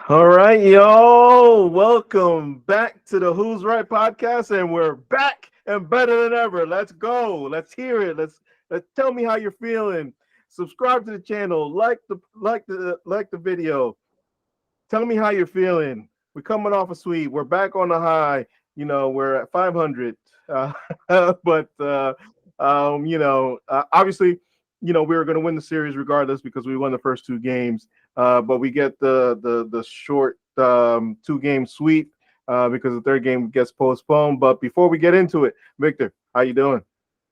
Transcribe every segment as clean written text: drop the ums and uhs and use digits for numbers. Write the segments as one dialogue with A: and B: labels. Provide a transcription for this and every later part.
A: All right, yo, welcome back to the Who's Right podcast, and we're back and better than ever. Let's go. Let's hear it. Let's tell me how you're feeling. Subscribe to the channel, like the video. Tell me how you're feeling. We're coming off a sweep. We're back on the high. We're at 500. Uh, but obviously, we were going to win the series regardless because we won the first two games. But we get the short 2-game sweep because the third game gets postponed. But before we get into it, Victor, how you doing?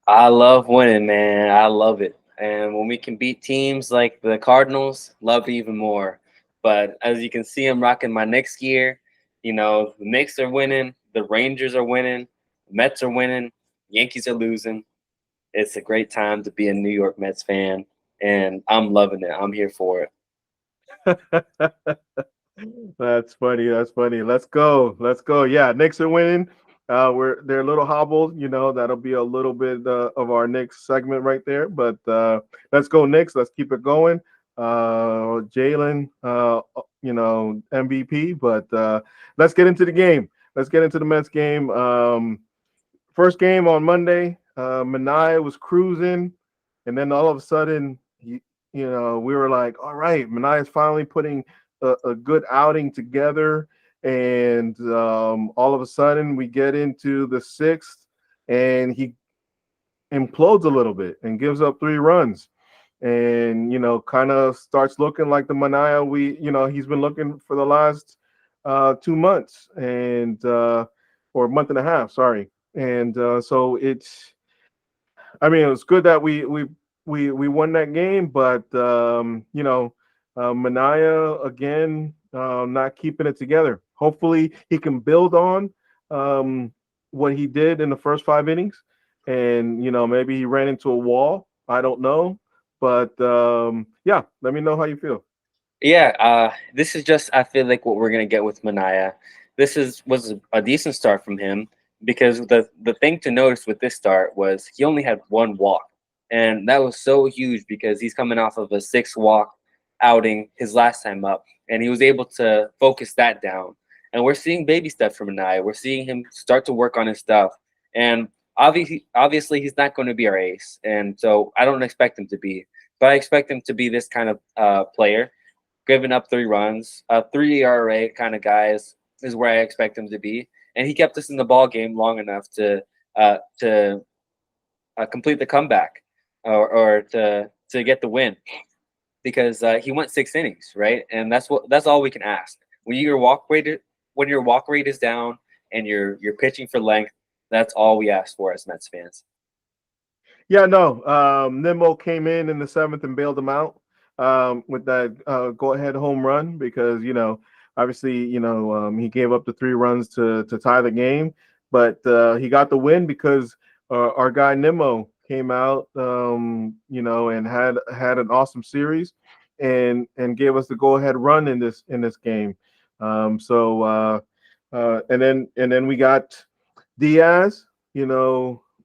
B: I love winning, man. I love it. And when we can beat teams like the Cardinals, love it even more. But as you can see, I'm rocking my Knicks gear. The Knicks are winning, the Rangers are winning, the Mets are winning, Yankees are losing. It's a great time to be a New York Mets fan, and I'm loving it. I'm here for it.
A: That's funny. That's funny. Let's go. Let's go. Yeah, Knicks are winning. They're a little hobbled. That'll be a little bit of our next segment right there. But let's go Knicks. Let's keep it going. Jalen, MVP. But let's get into the game. Let's get into the Mets game. First game on Monday. Mania was cruising, and then all of a sudden, we were like, all right, Mania is finally putting a good outing together. And all of a sudden, we get into the sixth, and he implodes a little bit and gives up 3 runs. And kind of starts looking like the Mania he's been looking for the last 2 months and or a month and a half, sorry. And so it was good that we won that game, but Mania again not keeping it together. Hopefully, he can build on what he did in the first 5 innings, and maybe he ran into a wall. I don't know, but yeah, let me know how you feel.
B: Yeah, this is just I feel like what we're gonna get with Mania. This was a decent start from him because the thing to notice with this start was he only had one walk, and that was so huge because he's coming off of a 6 walk outing his last time up, and he was able to focus that down. And we're seeing baby steps from Mania. We're seeing him start to work on his stuff, and obviously he's not going to be our ace, and so I don't expect him to be, but I expect him to be this kind of player giving up 3 runs, 3 ERA kind of guys is where I expect him to be, and he kept us in the ball game long enough to complete the comeback or to get the win because he went 6 innings, right? And that's all we can ask. When your walk rate is down and you're pitching for length, that's all we ask for as Mets fans.
A: Yeah, no. Nimmo came in the seventh and bailed him out with that go-ahead home run because obviously he gave up the 3 runs to tie the game, but he got the win because our guy Nimmo came out, and had an awesome series, and gave us the go-ahead run in this game. And then we got Diaz,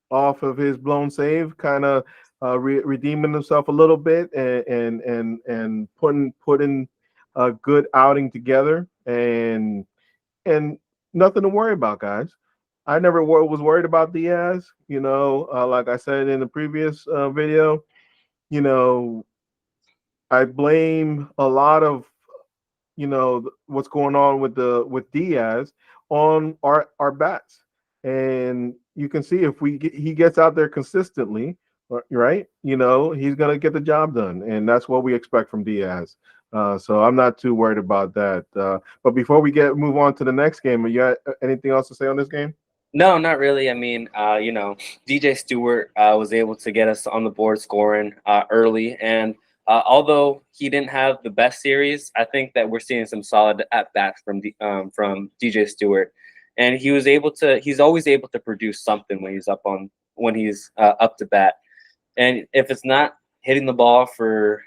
A: off of his blown save, kind of redeeming himself a little bit and putting a good outing together and nothing to worry about, guys. I never was worried about Diaz. Like I said in the previous video, you know, I blame a lot of what's going on with Diaz on our bats, and you can see if he gets out there consistently, right? He's gonna get the job done, and that's what we expect from Diaz. So I'm not too worried about that. But before we move on to the next game, you got anything else to say on this game?
B: No, not really. I mean, DJ Stewart was able to get us on the board scoring early, and although he didn't have the best series, I think that we're seeing some solid at bats from DJ Stewart, and he's always able to produce something when he's up to bat, and if it's not hitting the ball for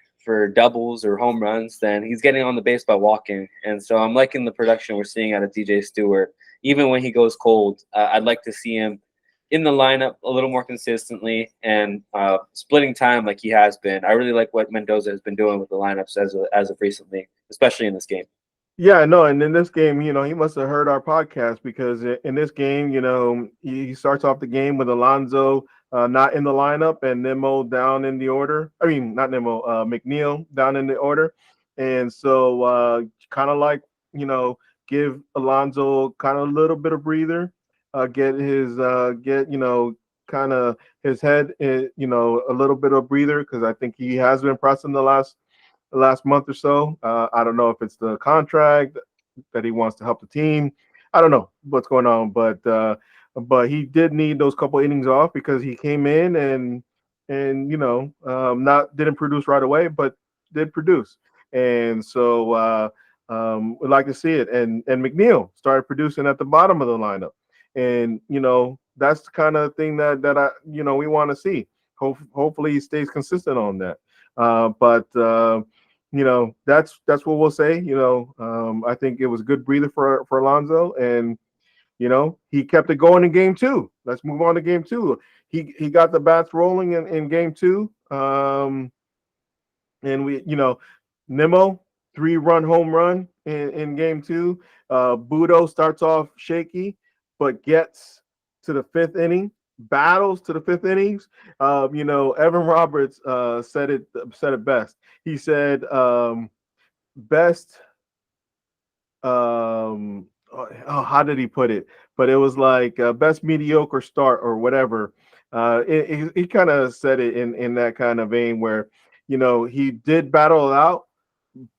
B: doubles or home runs, then he's getting on the base by walking, and so I'm liking the production we're seeing out of DJ Stewart even when he goes cold. I'd like to see him in the lineup a little more consistently and splitting time like he has been. I really like what Mendoza has been doing with the lineups as of recently, especially in this game.
A: Yeah, no, and in this game, he must have heard our podcast because in this game, he starts off the game with Alonso not in the lineup and Nemo down in the order. I mean, not Nemo, McNeil down in the order, and so kind of like you know give Alonso kind of a little bit of breather, get kind of his head, a little bit of breather because I think he has been pressing the last month or so. I don't know if it's the contract that he wants to help the team. I don't know what's going on, but he did need those couple innings off because he came in and not didn't produce right away, but did produce, and so we'd like to see it. And McNeil started producing at the bottom of the lineup, and that's the kind of thing that I we want to see. Hopefully he stays consistent on that. But that's what we'll say. I think it was a good breather for Alonso, and he kept it going in game two. Let's move on to game two. He got the bats rolling in game two. And Nemo 3-run home run in game two. Budo starts off shaky, but gets to the fifth inning, battles to the fifth innings. Evan Roberts said it best. He said best how did he put it? But it was like best mediocre start or whatever. He kind of said it in that kind of vein where he did battle it out,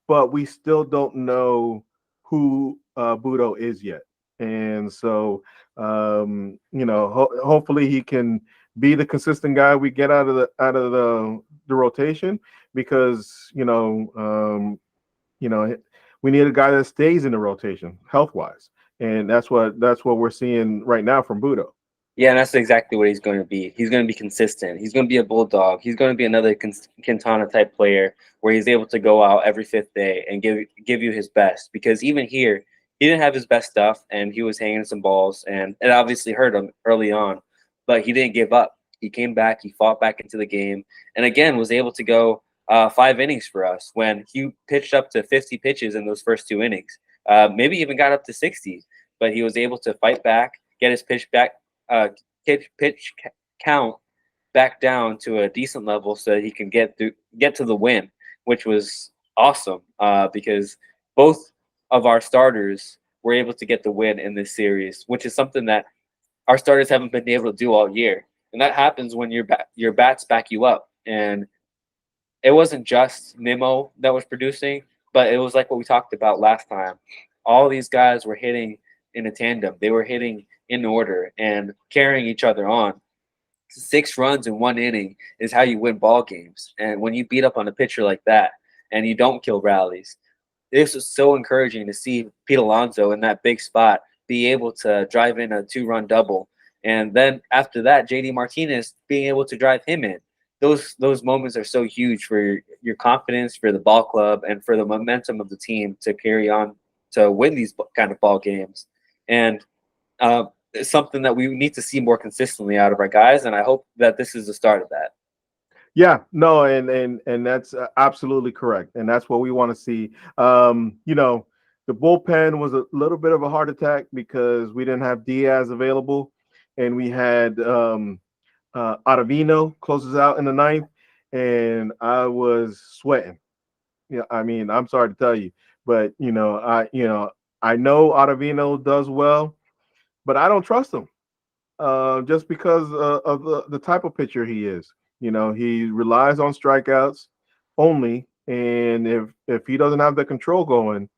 A: but we still don't know who Budo is yet. And so, hopefully he can be the consistent guy we get out of the rotation because you know, we need a guy that stays in the rotation health wise, and that's what we're seeing right now from Budo.
B: Yeah, and that's exactly what he's going to be. He's going to be consistent. He's going to be a bulldog. He's going to be another Quintana type player where he's able to go out every fifth day and give you his best. Because even here, he didn't have his best stuff, and he was hanging some balls, and it obviously hurt him early on. But he didn't give up. He came back. He fought back into the game, and again was able to go 5 innings for us when he pitched up to 50 pitches in those first 2 innings. Maybe even got up to 60, but he was able to fight back, get his pitch back uh, pitch count back down to a decent level so that he can get to the win, which was awesome because both of our starters were able to get the win in this series, which is something that our starters haven't been able to do all year, and that happens when your bats back you up. And it wasn't just Nemo that was producing, but it was like what we talked about last time. All these guys were hitting in a tandem. They were hitting in order and carrying each other on. 6 runs in 1 inning is how you win ball games. And when you beat up on a pitcher like that and you don't kill rallies, this was so encouraging to see Pete Alonso in that big spot be able to drive in a 2-run double. And then after that, JD Martinez being able to drive him in. Those moments are so huge for your confidence, for the ball club, and for the momentum of the team to carry on to win these kind of ball games. And it's something that we need to see more consistently out of our guys. And I hope that this is the start of that.
A: Yeah, no, and that's absolutely correct, and that's what we want to see. The bullpen was a little bit of a heart attack because we didn't have Diaz available, and we had Ottavino closes out in the ninth, and I was sweating. Yeah, I mean, I'm sorry to tell you, but I know Ottavino does well, but I don't trust him just because of the type of pitcher he is. He relies on strikeouts only, and if he doesn't have the control going,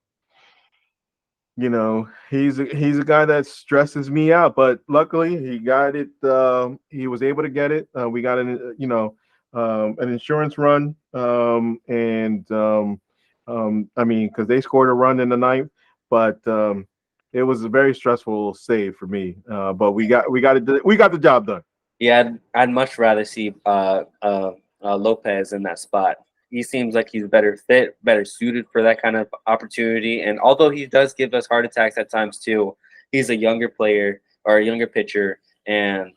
A: he's a guy that stresses me out. But luckily, he got it. He was able to get it. We got an insurance run, I mean, because they scored a run in the ninth, but it was a very stressful save for me. But we got the job done.
B: Yeah, I'd much rather see Lopez in that spot. He seems like he's better fit, better suited for that kind of opportunity. And although he does give us heart attacks at times too, he's a younger player or a younger pitcher and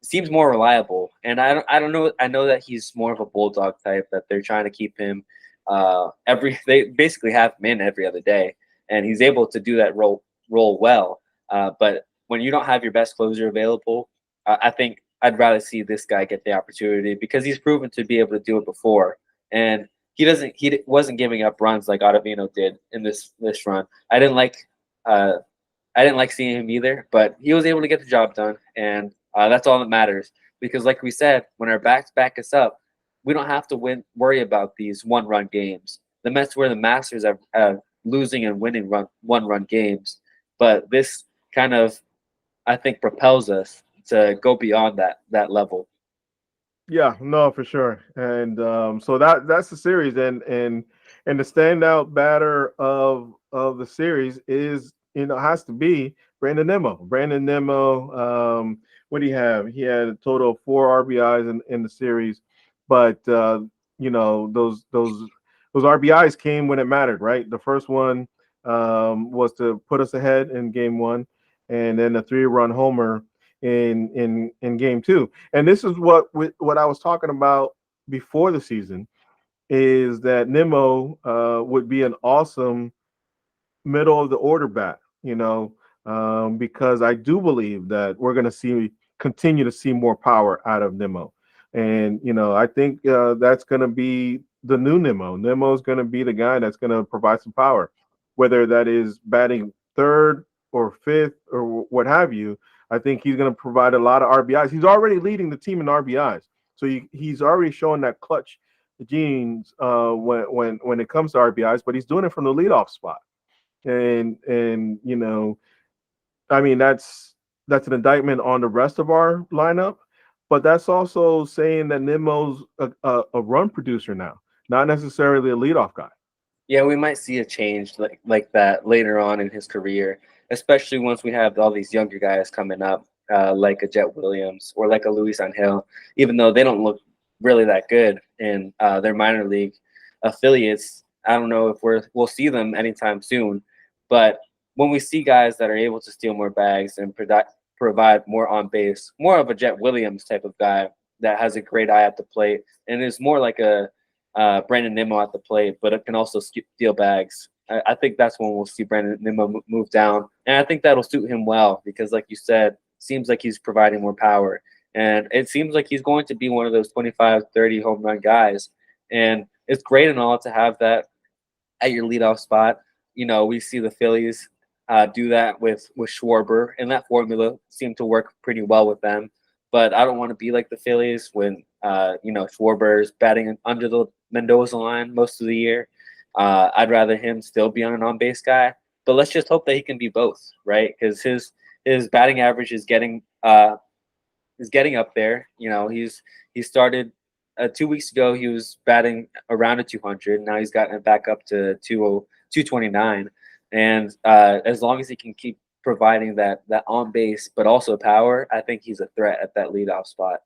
B: seems more reliable. And I don't know. I know that he's more of a bulldog type that they're trying to keep him they basically have him in every other day. and he's able to do that role well. But when you don't have your best closer available, I think I'd rather see this guy get the opportunity because he's proven to be able to do it before, and wasn't giving up runs like Ottavino did in this run. Uh, I didn't like seeing him either, but he was able to get the job done, and that's all that matters. Because, like we said, when our backs back us up, we don't have to worry about these one-run games. The Mets were the masters of losing and winning one-run games, but this kind of, I think, propels us to go beyond that level.
A: Yeah, no, for sure. And so that's the series, and the standout batter of the series is, has to be Brandon Nimmo. Brandon Nimmo. What do you have? He had a total of 4 RBIs in the series, but those RBIs came when it mattered, right? The first one was to put us ahead in game one, and then a 3-run homer in game two. And this is what I was talking about before the season, is that Nimmo would be an awesome middle of the order bat, because I do believe that we're going to continue to see more power out of Nimmo. And, I think that's going to be the new Nimmo. Nimmo is going to be the guy that's going to provide some power, whether that is batting third or fifth or what have you. I think he's going to provide a lot of RBIs. He's already leading the team in RBIs. So he's already showing that clutch genes when it comes to RBIs, but he's doing it from the leadoff spot. And I mean, that's an indictment on the rest of our lineup, but that's also saying that Nimmo's a run producer now, not necessarily a leadoff guy.
B: Yeah, we might see a change like that later on in his career, especially once we have all these younger guys coming up, like a Jet Williams or like a Luis Angel, even though they don't look really that good in their minor league affiliates. I don't know if we'll see them anytime soon, but when we see guys that are able to steal more bags and provide more on base, more of a Jet Williams type of guy that has a great eye at the plate and is more like a Brandon Nimmo at the plate, but it can also steal bags. I think that's when we'll see Brandon Nimmo move down, and I think that'll suit him well because, like you said, seems like he's providing more power, and it seems like he's going to be one of those 25, 30 home run guys. And it's great and all to have that at your leadoff spot. We see the Phillies do that with Schwarber, and that formula seemed to work pretty well with them. But I don't want to be like the Phillies when Schwarber is batting under the Mendoza line most of the year. I'd rather him still be on an on base guy. But let's just hope that he can be both, right? Because his batting average is getting up there. He started 2 weeks ago. He was batting around a 200. Now he's gotten it back up to 229. And as long as he can keep providing that on base, but also power, I think he's a threat at that leadoff spot.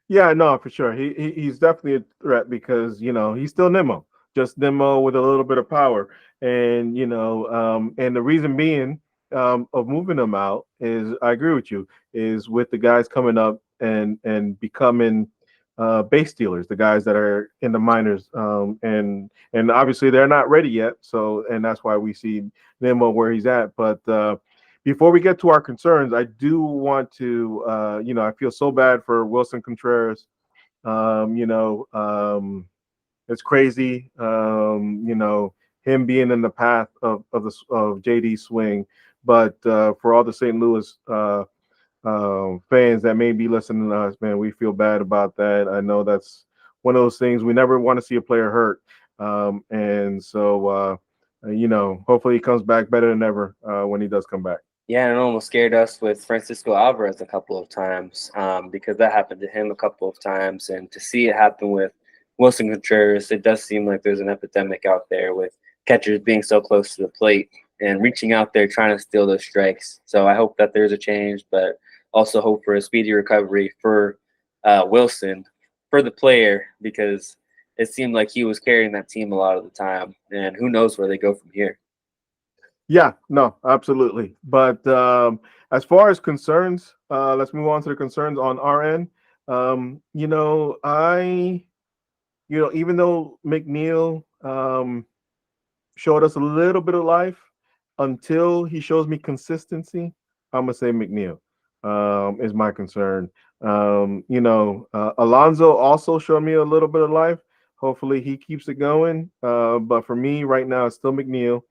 A: Yeah, no, for sure. He's definitely a threat because he's still Nimmo, just Nimmo with a little bit of power, and the reason being of moving him out is, I agree with you, is with the guys coming up and becoming base stealers, the guys that are in the minors, and obviously they're not ready yet. So, and that's why we see Nimmo where he's at, but. Before we get to our concerns, I do want to, I feel so bad for Wilson Contreras. Um, you know, um, it's crazy, him being in the path of JD's swing. But for all the St. Louis fans that may be listening to us, man, we feel bad about that. I know that's one of those things we never want to see a player hurt. And so, hopefully he comes back better than ever when he does come back.
B: Yeah, and it almost scared us with Francisco Alvarez a couple of times because that happened to him a couple of times. And to see it happen with Wilson Contreras, it does seem like there's an epidemic out there with catchers being so close to the plate and reaching out there trying to steal those strikes. So I hope that there's a change, but also hope for a speedy recovery for Wilson, for the player, because it seemed like he was carrying that team a lot of the time. And who knows where they go from here.
A: Yeah, no, absolutely. But as far as concerns, let's move on to the concerns on our end. I, even though McNeil, showed us a little bit of life until he shows me consistency. I'm gonna say McNeil is my concern. Alonso also showed me a little bit of life. Hopefully he keeps it going. But for me right now, it's still McNeil.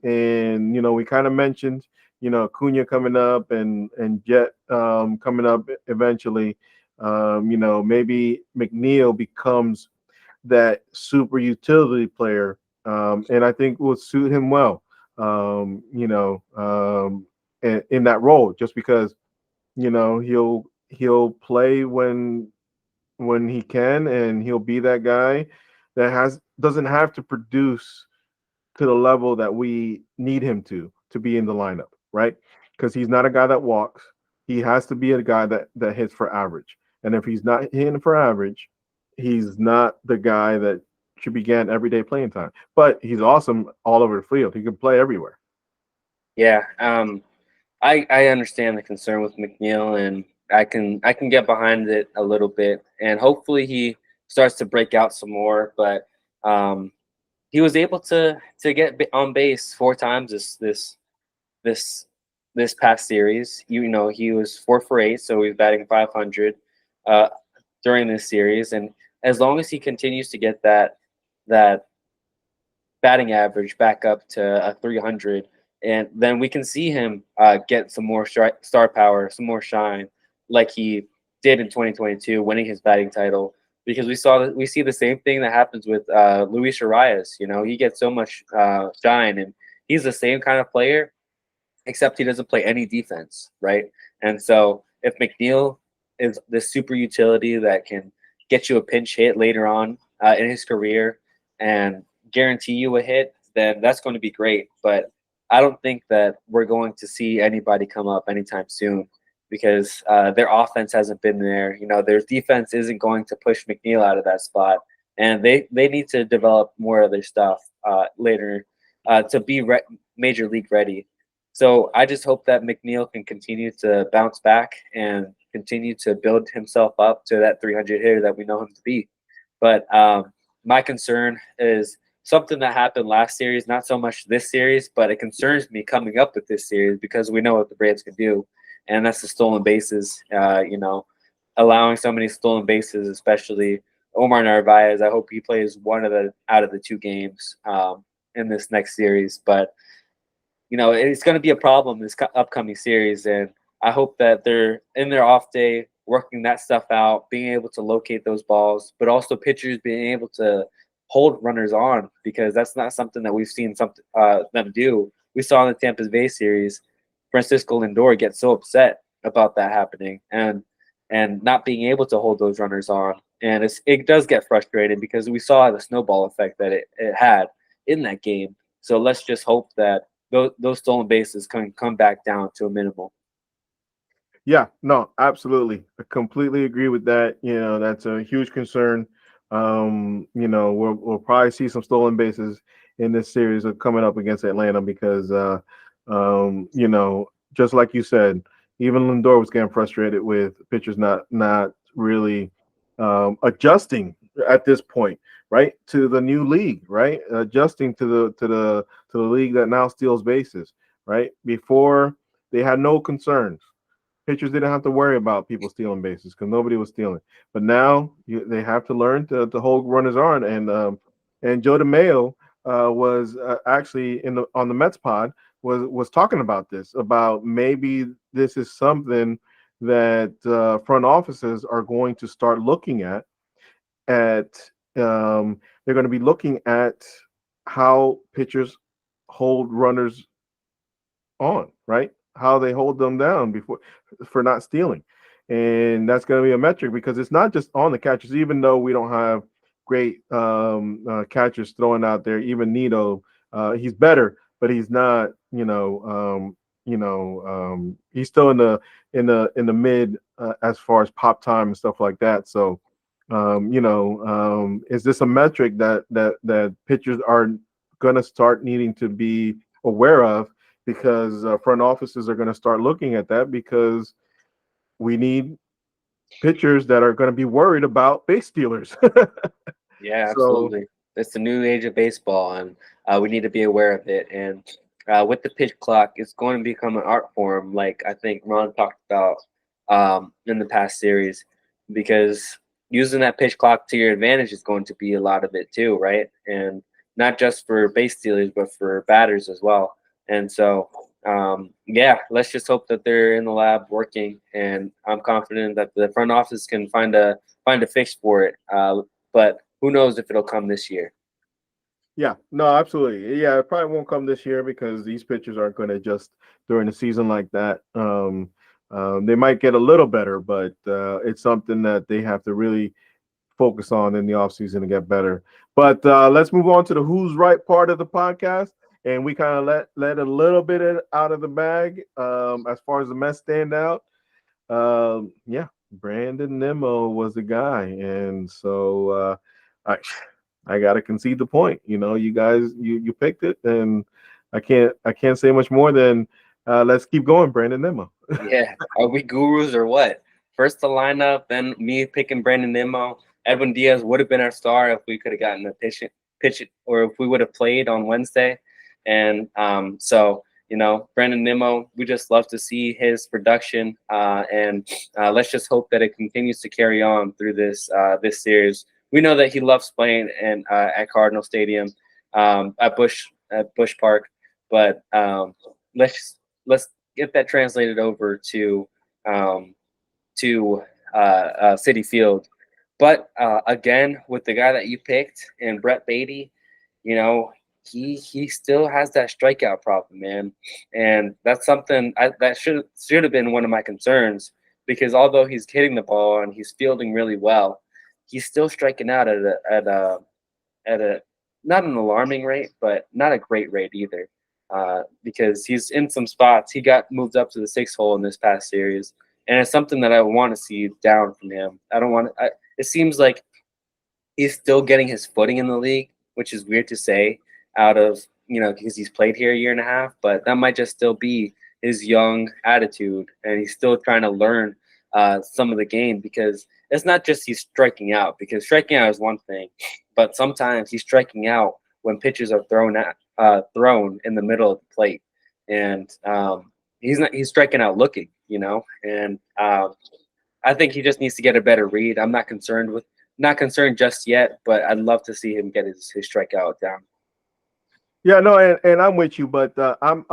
A: And we kind of mentioned, Cunha coming up and Jet coming up eventually. Maybe McNeil becomes that super utility player, and I think will suit him well. In that role, just because he'll play when he can, and he'll be that guy that has doesn't have to produce to the level that we need him to be in the lineup, right? Because he's not a guy that walks. He has to be a guy that hits for average. And if he's not hitting for average, he's not the guy that should be getting everyday playing time. But he's awesome all over the field. He can play everywhere.
B: Yeah, I understand the concern with McNeil, and I can get behind it a little bit, and hopefully he starts to break out some more. But um, he was able to get on base 4 times this this past series. He was 4 for 8, so he's batting 500 uh, during this series, and as long as he continues to get that batting average back up to a 300, and then we can see him get some more star power, some more shine, like he did in 2022, winning his batting title. Because we see the same thing that happens with Luis Arias. He gets so much shine, and he's the same kind of player, except he doesn't play any defense, right? And so if McNeil is the super utility that can get you a pinch hit later on in his career and guarantee you a hit, then that's going to be great. But I don't think that we're going to see anybody come up anytime soon because their offense hasn't been there. Their defense isn't going to push McNeil out of that spot, and they need to develop more of their stuff later to be major league ready. So I just hope that McNeil can continue to bounce back and continue to build himself up to that 300 hitter that we know him to be. But my concern is something that happened last series, not so much this series, but it concerns me coming up with this series because we know what the Braves can do, and that's the stolen bases. Allowing so many stolen bases, especially Omar Narvaez. I hope he plays one of the out of the 2 games in this next series, but it's going to be a problem this upcoming series, and I hope that they're in their off day working that stuff out, being able to locate those balls, but also pitchers being able to hold runners on because that's not something that we've seen them do. We saw in the Tampa Bay series, Francisco Lindor get so upset about that happening and not being able to hold those runners on, and it does get frustrating because we saw the snowball effect that it had in that game. So let's just hope that those stolen bases can come back down to a minimal.
A: Yeah, no, absolutely. I completely agree with that. That's a huge concern. We'll probably see some stolen bases in this series of coming up against Atlanta because, just like you said, even Lindor was getting frustrated with pitchers not really adjusting at this point, right, to the new league, right, adjusting to the league that now steals bases, right. Before they had no concerns. Pitchers didn't have to worry about people stealing bases because nobody was stealing. But now they have to learn to hold runners on. And Joe DeMayo was actually on the Mets pod was talking about this, about maybe this is something that front offices are going to start looking at. They're going to be looking at how pitchers hold runners on, right? How they hold them down before for not stealing. And that's going to be a metric because it's not just on the catchers, even though we don't have great catchers throwing out there. Even Nito, he's better, but he's not, he's still in the mid as far as pop time and stuff like that. So, is this a metric that pitchers are going to start needing to be aware of because front offices are going to start looking at that because we need pitchers that are going to be worried about base stealers.
B: Yeah,
A: So
B: absolutely. It's the new age of baseball, and we need to be aware of it. And with the pitch clock, it's going to become an art form, like I think Ron talked about in the past series, because using that pitch clock to your advantage is going to be a lot of it too, right? And not just for base stealers, but for batters as well. And so, yeah, let's just hope that they're in the lab working, and I'm confident that the front office can find a fix for it. But who knows if it'll come this year?
A: Yeah, no, absolutely. Yeah, it probably won't come this year because these pitchers aren't going to adjust during the season like that. They might get a little better, but it's something that they have to really focus on in the offseason to get better. But let's move on to the who's right part of the podcast. And we kind of let a little bit out of the bag as far as the Mets stand out. Yeah, Brandon Nimmo was the guy, and so I I gotta concede the point. You know, you guys you picked it, and I can't say much more than let's keep going, Brandon Nimmo.
B: Yeah, are we gurus or what? First the lineup, then me picking Brandon Nimmo. Edwin Diaz would have been our star if we could have gotten a pitch, or if we would have played on Wednesday. And so Brandon Nimmo, we just love to see his production, and let's just hope that it continues to carry on through this series. We know that he loves playing and at Cardinal Stadium, at Bush Park, but let's get that translated over um, to City Field. But again, with the guy that you picked and Brett Beatty, you know, he still has that strikeout problem, man, and that's something that should have been one of my concerns, because although he's hitting the ball and he's fielding really well, he's still striking out at a not an alarming rate, but not a great rate either. Because he's in some spots. He got moved up to the sixth hole in this past series, and it's something that I want to see down from him. I don't want. It seems like he's still getting his footing in the league, which is weird to say out of because he's played here a year and a half, but that might just still be his young attitude, and he's still trying to learn some of the game, because it's not just he's striking out, because striking out is one thing, but sometimes he's striking out when pitches are thrown in the middle of the plate, and he's striking out looking, and I think he just needs to get a better read. I'm not concerned just yet, but I'd love to see him get his strikeout down.
A: Yeah, no, and I'm with you, but I'm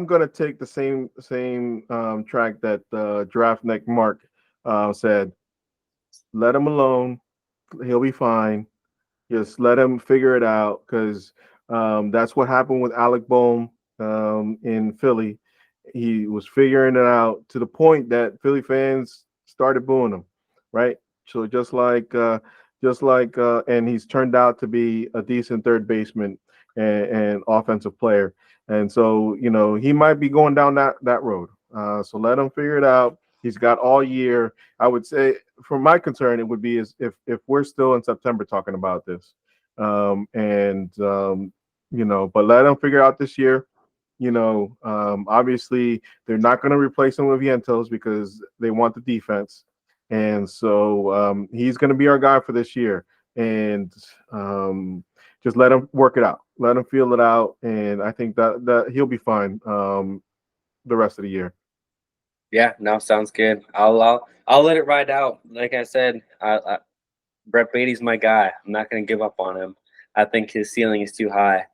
A: gonna take the same track that Draft Neck Mark said. Let him alone. He'll be fine. Just let him figure it out, because that's what happened with Alec Bohm in Philly. He was figuring it out to the point that Philly fans started booing him, right? So and he's turned out to be a decent third baseman and offensive player. And so he might be going down that road. So let him figure it out. He's got all year. I would say, from my concern, it would be as if we're still in September talking about this, but let him figure out this year. Obviously they're not going to replace him with Vientos because they want the defense, and so he's going to be our guy for this year. And just let him work it out, let him feel it out, and I think that he'll be fine the rest of the year.
B: Yeah, no, sounds good. I'll let it ride out. Like I said, Brett Beatty's my guy. I'm not going to give up on him. I think his ceiling is too high,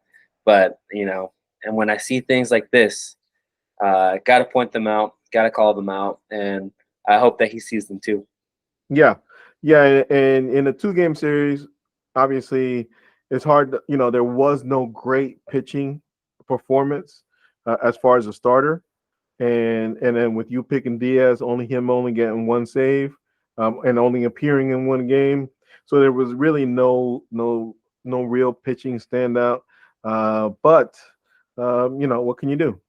B: but and when I see things like this, got to point them out, got to call them out, and I hope that he sees them too.
A: Yeah, yeah, and in a two-game series, obviously, it's hard. There was no great pitching performance as far as a starter, and then with you picking Diaz, only getting one save, and only appearing in one game, so there was really no real pitching standout. But what can you do?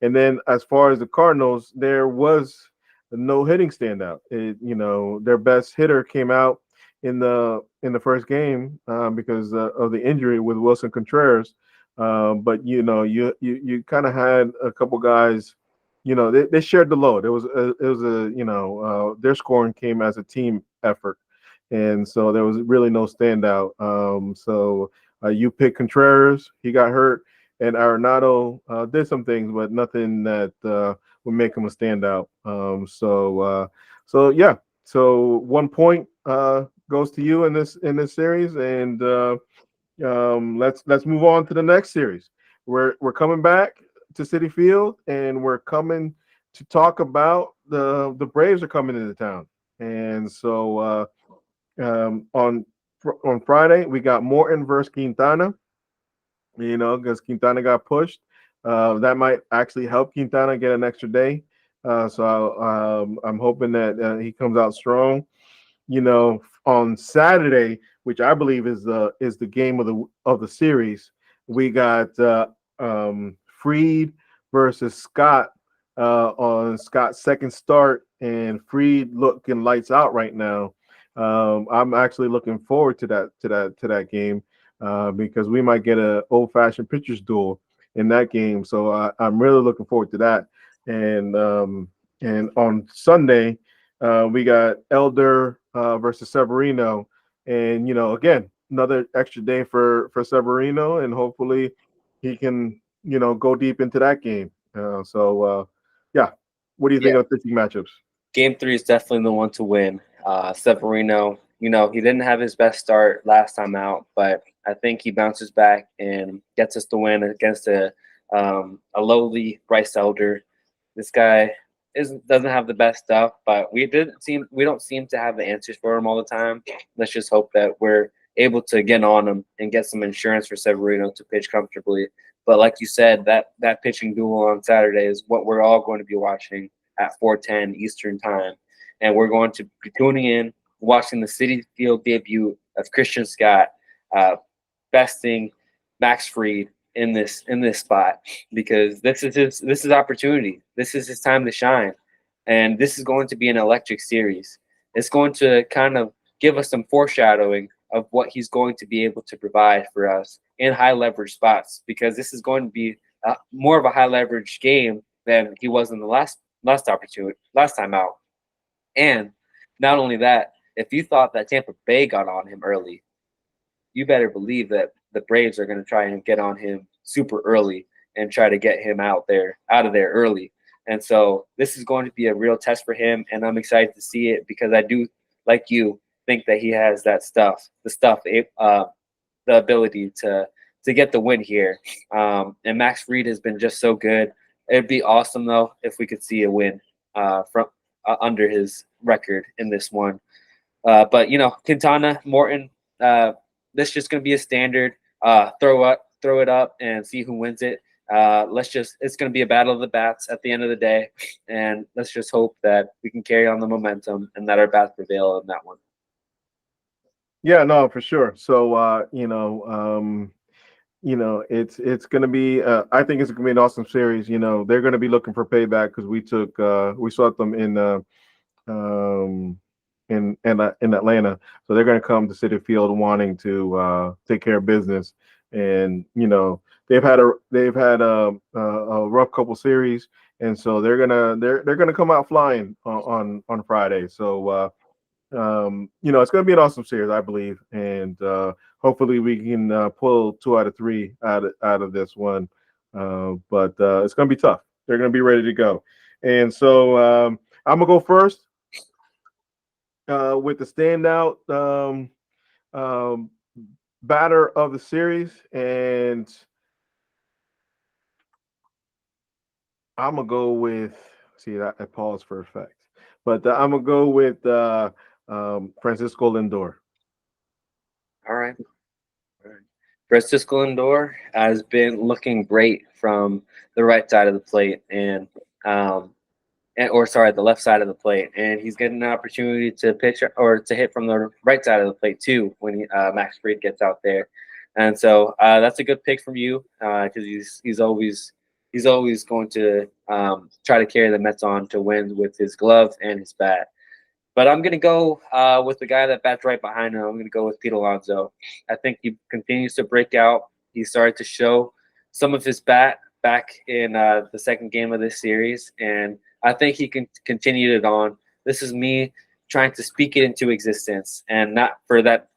A: And then as far as the Cardinals, there was no hitting standout. Their best hitter came out in the first game because of the injury with Wilson Contreras. But you kind of had a couple guys. They shared the load. It was a their scoring came as a team effort, and so there was really no standout. So you picked Contreras, he got hurt, and Arenado did some things, but nothing that would make him a standout. So yeah, so 1 point goes to you in this series, and let's move on to the next series. We're coming back to City Field, and we're coming to talk about the Braves are coming into town, and on Friday we got Morton versus Quintana. You know, because Quintana got pushed. That might actually help Quintana get an extra day. I'm hoping that he comes out strong. You know, on Saturday, which I believe is the game of the series, we got Freed versus Scott on Scott's second start, and Freed looking lights out right now. I'm actually looking forward to that game because we might get a old fashioned pitchers duel in that game. So I'm really looking forward to that. And and on Sunday, we got Elder versus Severino, and you know, again, another extra day for Severino, and hopefully he can go deep into that game. Yeah, what do you
B: Yeah,
A: think of the pitching matchups?
B: Game three is definitely the one to win. Severino, he didn't have his best start last time out, but I think he bounces back and gets us the win against a lowly Bryce Elder. This guy doesn't have the best stuff, but we don't seem to have the answers for him all the time. Let's just hope that we're able to get on him and get some insurance for Severino to pitch comfortably. But like you said, that pitching duel on Saturday is what we're all going to be watching at 4:10 Eastern time, and we're going to be tuning in, watching the City Field debut of Christian Scott, uh, besting Max Fried in this spot, because this is opportunity. This is his time to shine, and this is going to be an electric series. It's going to kind of give us some foreshadowing of what he's going to be able to provide for us in high leverage spots, because this is going to be more of a high leverage game than he was in the last time out. And not only that, if you thought that Tampa Bay got on him early, you better believe that the Braves are going to try and get on him super early and try to get him out of there early. And so this is going to be a real test for him, and I'm excited to see it, because I do, like you, think that he has that the ability to get the win here. And Max Fried has been just so good. It'd be awesome though if we could see a win from under his record in this one. But Quintana, Morton, this just going to be a standard. Throw it up, and see who wins it. It's going to be a battle of the bats at the end of the day, and let's just hope that we can carry on the momentum and that our bats prevail in that one.
A: Yeah, no, for sure. It's going to be. I think it's going to be an awesome series. You know, they're going to be looking for payback because we swept them um, in Atlanta, so they're going to come to Citi Field wanting to take care of business. And they've had a rough couple series, and so they're gonna come out flying on Friday. It's going to be an awesome series, I believe, and hopefully we can pull 2 out of 3 out of this one. But it's going to be tough. They're going to be ready to go, and I'm gonna go first with the standout um, batter of the series, and I'm gonna go with. See that I paused for effect, but I'm gonna go with Francisco Lindor.
B: All right. All right. Francisco Lindor has been looking great from the right side of the plate, um, or sorry, the left side of the plate, and he's getting an opportunity to pitch or to hit from the right side of the plate too when Max Fried gets out there, and so that's a good pick from you, because he's always going to try to carry the Mets on to win with his glove and his bat. But I'm going to go with the guy that bats right behind him. I'm going to go with Pete Alonso. I think he continues to break out. He started to show some of his bat back in the second game of this series, and I think he can continue it on. This is me trying to speak it into existence, and not for that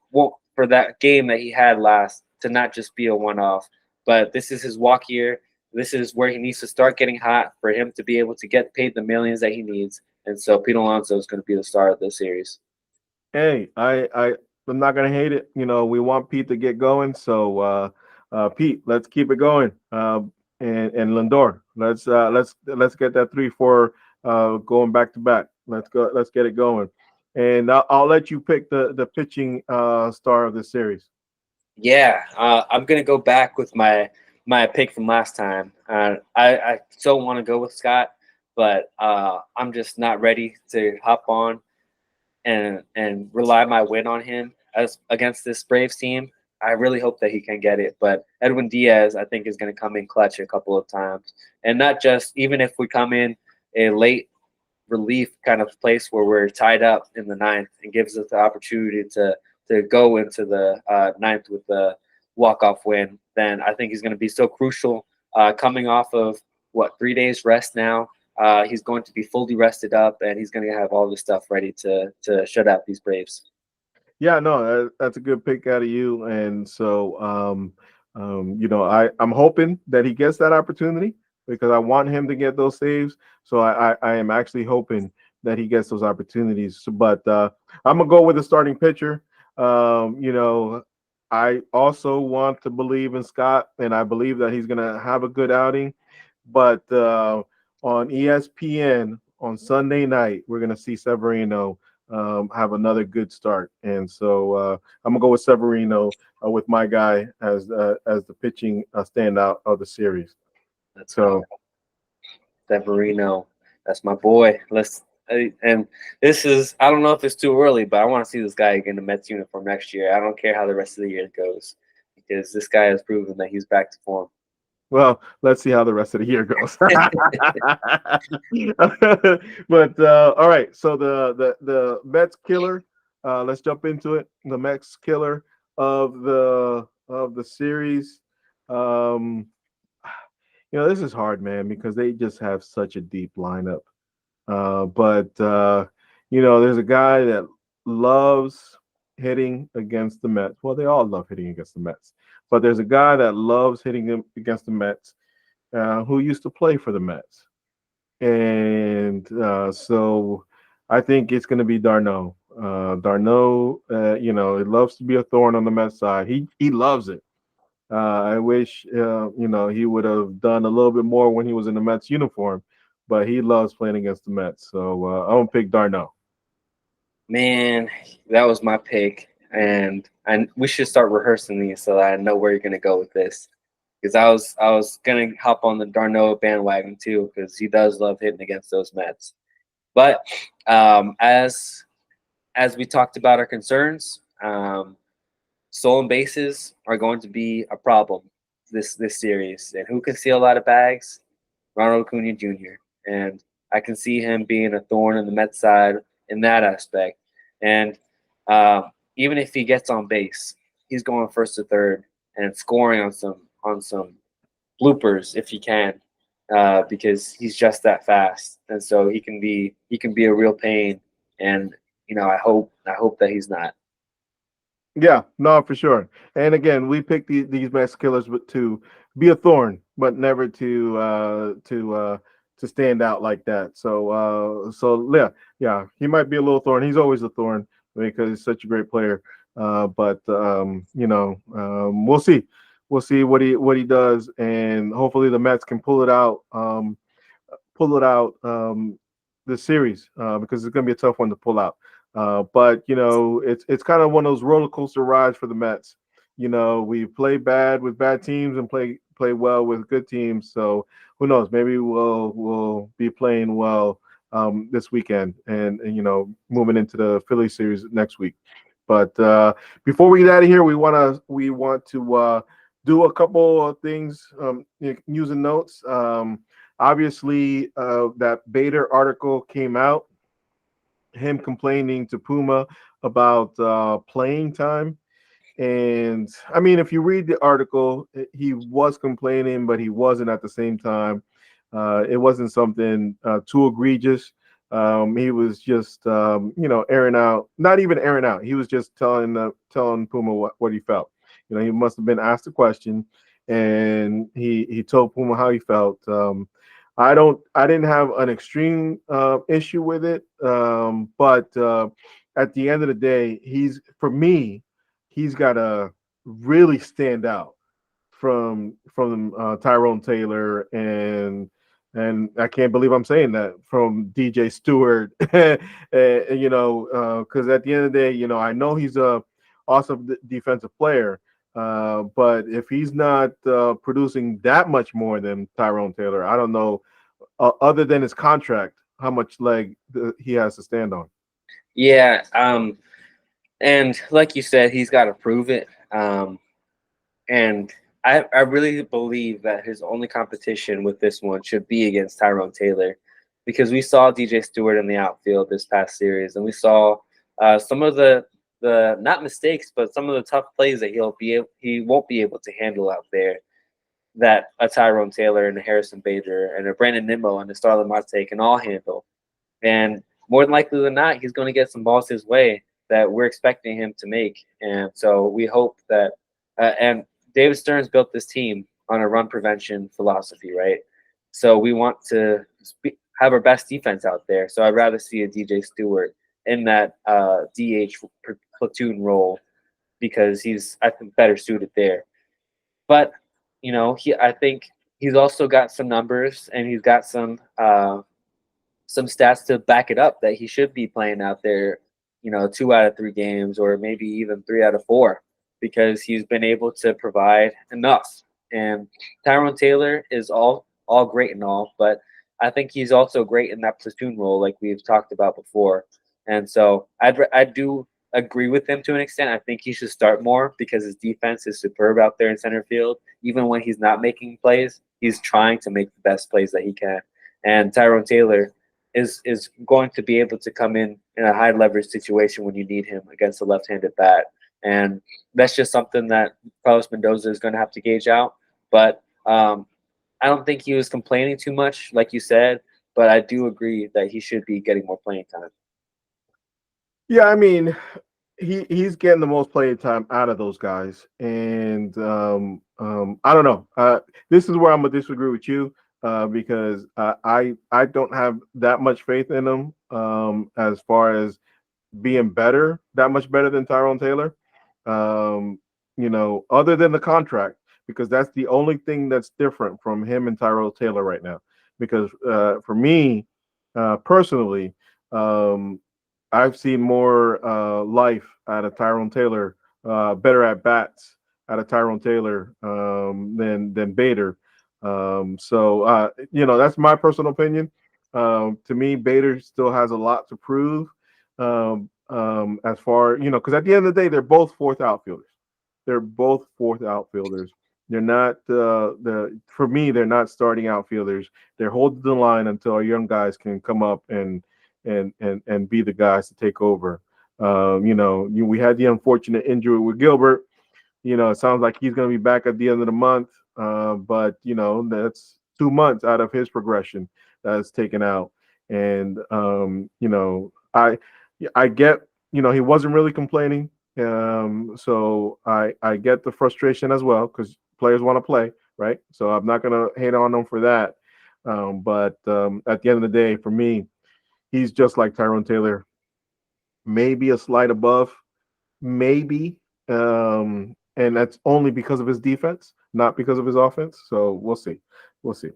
B: for that game that he had last to not just be a one-off. But this is his walk year. This is where he needs to start getting hot for him to be able to get paid the millions that he needs. And so Pete Alonso is going to be the star of this series.
A: Hey, I'm not gonna hate it. We want Pete to get going. So Pete, let's keep it going. And Lindor, let's get that 3-4 going back to back. Let's go. Let's get it going. And I'll let you pick the pitching star of the series.
B: Yeah, I'm gonna go back with my pick from last time. I so want to go with Scott, but I'm just not ready to hop on and rely my win on him as against this Braves team. I really hope that he can get it, but Edwin Diaz, I think, is going to come in clutch a couple of times, and not just even if we come in a late relief kind of place where we're tied up in the ninth and gives us the opportunity to go into the ninth with the walk off win, then I think he's going to be so crucial. Coming off of what 3 days rest now, he's going to be fully rested up, and he's going to have all this stuff ready to shut out these Braves.
A: Yeah, no, that's a good pick out of you. And so, I'm hoping that he gets that opportunity because I want him to get those saves. So I am actually hoping that he gets those opportunities. But I'm gonna go with the starting pitcher. I also want to believe in Scott, and I believe that he's gonna have a good outing. But on ESPN on Sunday night, we're gonna see Severino have another good start. And so I'm gonna go with Severino with my guy as the pitching standout of the series.
B: Let's go,
A: So
B: Severino. That's my boy. And this is, I don't know if it's too early, but I want to see this guy in the Mets uniform next year. I don't care how the rest of the year goes because this guy has proven that he's back to form.
A: well, let's see how the rest of the year goes. But all right, so the Mets killer. Let's jump into it. The Mets killer of the series. Um, this is hard, man, because they just have such a deep lineup. But there's a guy that loves hitting against the Mets. Well, they all love hitting against the Mets, but there's a guy that loves hitting them against the Mets who used to play for the Mets, and so I think it's going to be Darno. Darno, he loves to be a thorn on the Mets side. He loves it. I wish he would have done a little bit more when he was in the Mets uniform, but he loves playing against the Mets. So I'm gonna pick Darno.
B: Man, that was my pick, and we should start rehearsing these so that I know where you're gonna go with this. Because I was gonna hop on the Darno bandwagon too, because he does love hitting against those Mets. But as we talked about our concerns, stolen bases are going to be a problem this series. And who can steal a lot of bags? Ronald Acuna Jr. And I can see him being a thorn in the Mets side in that aspect. And even if he gets on base, he's going first to third and scoring on some bloopers if he can, because he's just that fast. And so he can be a real pain. And I hope that he's not.
A: Yeah, no, for sure. And again, we picked these Mets killers to be a thorn, but never to stand out like that. So yeah, he might be a little thorn. He's always a thorn because he's such a great player. But we'll see what he does, and hopefully the Mets can pull it out this series because it's going to be a tough one to pull out. But it's kind of one of those roller coaster rides for the Mets. We play bad with bad teams and play well with good teams. So who knows? Maybe we'll be playing well this weekend, and moving into the Philly series next week. But before we get out of here, we want to do a couple of things, news and notes. Obviously, that Bader article came out, him complaining to Puma about playing time. And I mean, if you read the article, he was complaining, but he wasn't at the same time. It wasn't something too egregious. He was just airing out, not even airing out. He was just telling Puma what he felt. He must have been asked a question, and he told Puma how he felt. I didn't have an extreme issue with it, but at the end of the day, for me, he's got to really stand out from Tyrone Taylor and I can't believe I'm saying that from DJ Stewart. Because at the end of the day, I know he's a awesome defensive player, but if he's not producing that much more than Tyrone Taylor, I don't know, other than his contract, how much leg he has to stand on.
B: Yeah, and like you said, he's got to prove it. And I really believe that his only competition with this one should be against Tyrone Taylor, because we saw DJ Stewart in the outfield this past series, and we saw some of the not mistakes, but some of the tough plays that he won't be able to handle out there, that a Tyrone Taylor and a Harrison Bader and a Brandon Nimmo and a Starlin Marte can all handle. And more than likely than not, he's going to get some balls his way that we're expecting him to make. And so we hope that, and David Stearns built this team on a run prevention philosophy, right? So we want to have our best defense out there. So I'd rather see a DJ Stewart in that DH platoon role, because he's, I think, better suited there. But I think he's also got some numbers, and he's got some stats to back it up that he should be playing out there, 2 out of 3 games, or maybe even 3 out of 4, because he's been able to provide enough. And Tyrone Taylor is all great and all, but I think he's also great in that platoon role, like we've talked about before. And so I do agree with him to an extent. I think he should start more, because his defense is superb out there in center field. Even when he's not making plays, he's trying to make the best plays that he can. And Tyrone Taylor is going to be able to come in a high leverage situation when you need him against a left-handed bat. And that's just something that Carlos Mendoza is going to have to gauge out. But I don't think he was complaining too much, like you said, but I do agree that he should be getting more playing time.
A: Yeah, I mean, he's getting the most playing time out of those guys, and I don't know. This is where I'm gonna disagree with you, because I don't have that much faith in him, as far as being better, that much better than Tyrone Taylor. Other than the contract, because that's the only thing that's different from him and Tyrone Taylor right now. Because for me, personally, um, I've seen more life out of Tyrone Taylor, better at bats out of Tyrone Taylor, than Bader. That's my personal opinion. To me, Bader still has a lot to prove. As far because at the end of the day, they're both fourth outfielders. They're both fourth outfielders. They're not for me. They're not starting outfielders. They're holding the line until our young guys can come up and be the guys to take over. We had the unfortunate injury with Gilbert. It sounds like he's going to be back at the end of the month, but that's 2 months out of his progression that's taken out. And I get he wasn't really complaining, so I get the frustration as well, because players want to play, right? So I'm not going to hate on them for that. But at the end of the day, for me, he's just like Tyrone Taylor, maybe a slight above, maybe. And that's only because of his defense, not because of his offense. So we'll see. We'll see.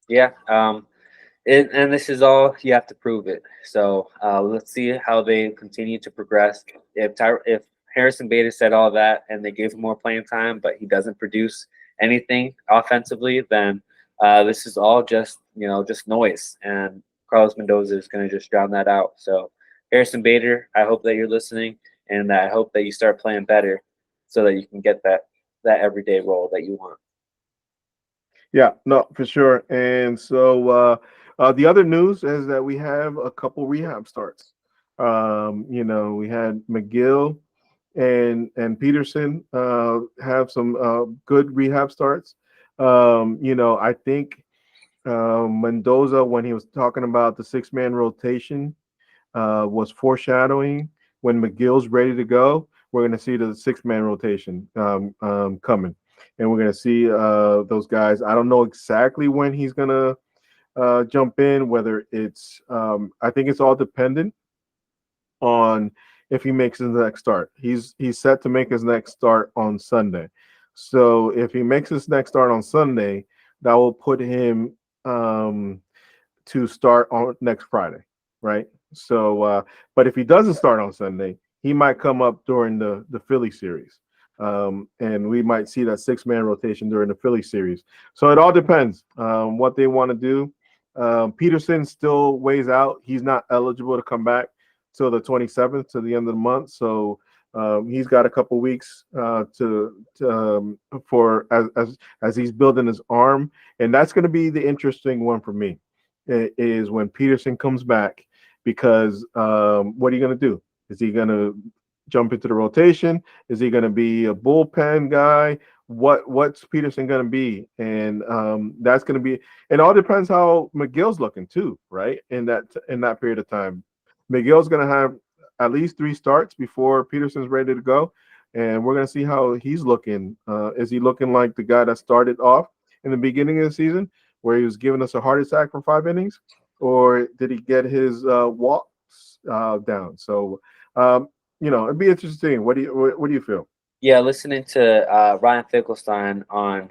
B: Yeah. And this is all you have to prove it. So let's see how they continue to progress. If Harrison Bader said all that and they gave him more playing time, but he doesn't produce anything offensively, then this is all just noise. And Carlos Mendoza is going to just drown that out. So Harrison Bader, I hope that you're listening, and I hope that you start playing better, so that you can get that everyday role that you want.
A: Yeah, no, for sure. And so the other news is that we have a couple rehab starts. We had McGill and Peterson have some good rehab starts. I think Mendoza, when he was talking about the six-man rotation, was foreshadowing when McGill's ready to go. We're going to see the six-man rotation coming, and we're going to see those guys. I don't know exactly when he's going to jump in. Whether it's, I think it's all dependent on if he makes his next start. He's set to make his next start on Sunday. So if he makes his next start on Sunday, that will put him to start on next Friday, right? So, but if he doesn't start on Sunday, he might come up during the Philly series, and we might see that six-man rotation during the Philly series. So it all depends what they want to do. Peterson still weighs out; he's not eligible to come back till the 27th, to the end of the month. So he's got a couple weeks for as he's building his arm, and that's going to be the interesting one for me is when Peterson comes back, because what are you going to do? Is he going to jump into the rotation? Is he going to be a bullpen guy? What's Peterson going to be? And that's going to be. It all depends how McGill's looking too, right? In that period of time, McGill's going to have at least 3 starts before Peterson's ready to go, and we're going to see how he's looking. Is he looking like the guy that started off in the beginning of the season, where he was giving us a heart attack for 5 innings, or did he get his walks down? So, it'd be interesting. What do you feel?
B: Yeah, listening to Ryan Finkelstein on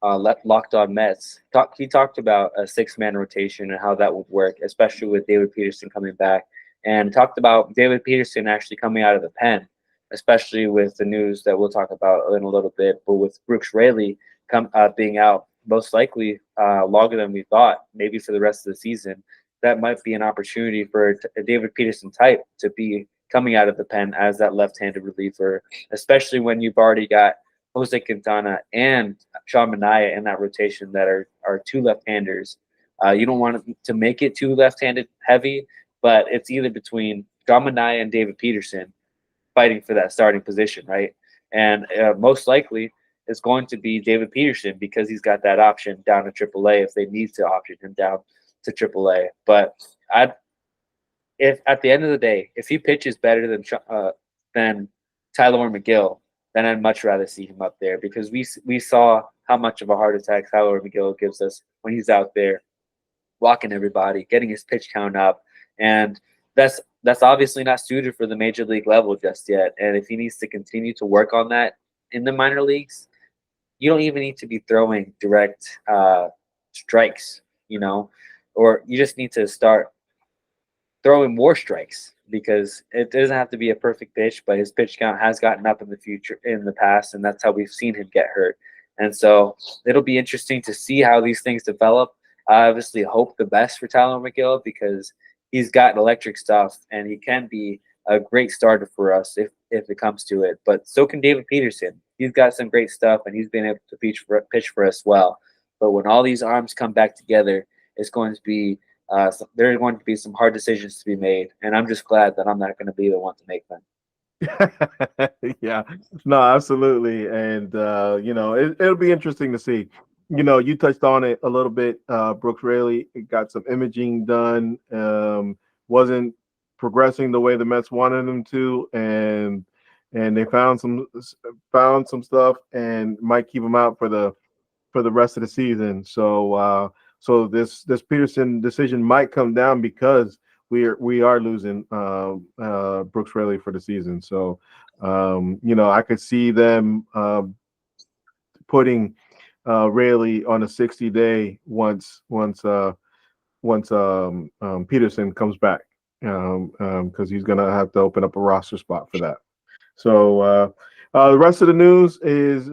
B: Locked On Mets, he talked about a six-man rotation and how that would work, especially with David Peterson coming back, and talked about David Peterson actually coming out of the pen, especially with the news that we'll talk about in a little bit. But with Brooks Raley being out, most likely longer than we thought, maybe for the rest of the season, that might be an opportunity for a David Peterson type to be coming out of the pen as that left-handed reliever, especially when you've already got Jose Quintana and Sean Manaea in that rotation that are two left-handers. You don't want to make it too left-handed heavy, but it's either between Sean Manaea and David Peterson fighting for that starting position, right? And most likely it's going to be David Peterson because he's got that option down to AAA if they need to option him down to AAA. But I if at the end of the day, if he pitches better than Tyler McGill, then I'd much rather see him up there because we saw how much of a heart attack Tyler McGill gives us when he's out there walking everybody, getting his pitch count up, and that's obviously not suited for the major league level just yet. And if he needs to continue to work on that in the minor leagues, you don't even need to be throwing direct strikes, or you just need to start throwing more strikes because it doesn't have to be a perfect pitch, but his pitch count has gotten up in the past, and that's how we've seen him get hurt. And so it'll be interesting to see how these things develop. I obviously hope the best for Tyler McGill because he's got electric stuff and he can be a great starter for us if it comes to it. But so can David Peterson. He's got some great stuff and he's been able to pitch for us well. But when all these arms come back together, it's going to be there are going to be some hard decisions to be made, and I'm just glad that I'm not going to be the one to make them.
A: Yeah, no, absolutely, and it'll be interesting to see. You touched on it a little bit. Brooks Raley got some imaging done. Wasn't progressing the way the Mets wanted him to, and they found some stuff and might keep him out for the rest of the season. So this Peterson decision might come down because we are losing Brooks Raley for the season. So I could see them putting Raley on a 60-day once Peterson comes back, because he's gonna have to open up a roster spot for that. So the rest of the news is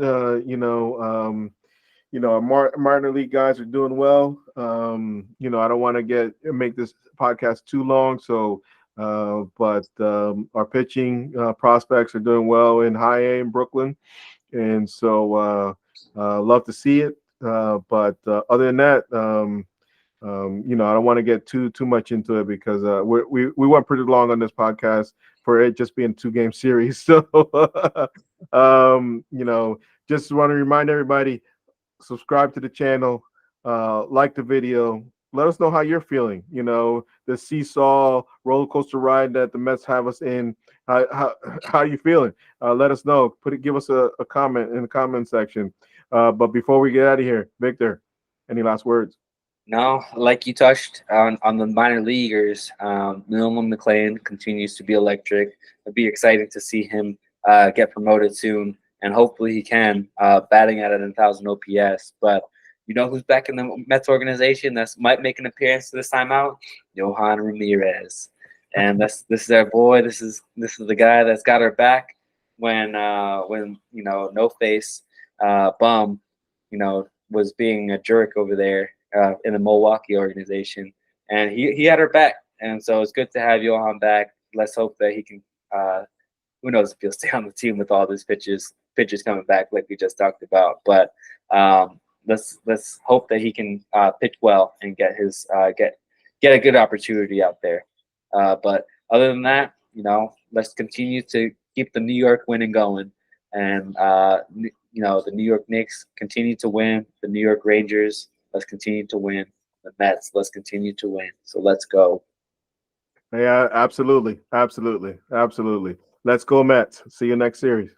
A: our minor league guys are doing well. I don't want to make this podcast too long, so but our pitching prospects are doing well in High A in Brooklyn, and so love to see it. But other than that, I don't want to get too much into it because we went pretty long on this podcast for it just being a 2-game series. So just want to remind everybody, subscribe to the channel, like the video. Let us know how you're feeling. You know, the seesaw roller coaster ride that the Mets have us in. How you feeling? Let us know. Give us a comment in the comment section. But before we get out of here, Victor, any last words?
B: No, like you touched on the minor leaguers, Nolan McLean continues to be electric. It'll be exciting to see him get promoted soon, and hopefully he can, batting at 1,000 OPS. But you know who's back in the Mets organization that might make an appearance this time out? Johan Ramirez, and this is our boy. This is the guy that's got our back when you know No Face Bum, you know, was being a jerk over there in the Milwaukee organization, and he had her back, and so it's good to have Johan back. Let's hope that he can. Who knows if he'll stay on the team with all these pitches coming back like we just talked about. But let's hope that he can pitch well and get his get a good opportunity out there. But other than that, you know, let's continue to keep the New York winning going, and you know, the New York Knicks continue to win. The New York Rangers, let's continue to win. The Mets, let's continue to win. So let's go.
A: Yeah, absolutely, absolutely, absolutely. Let's go Mets. See you next series.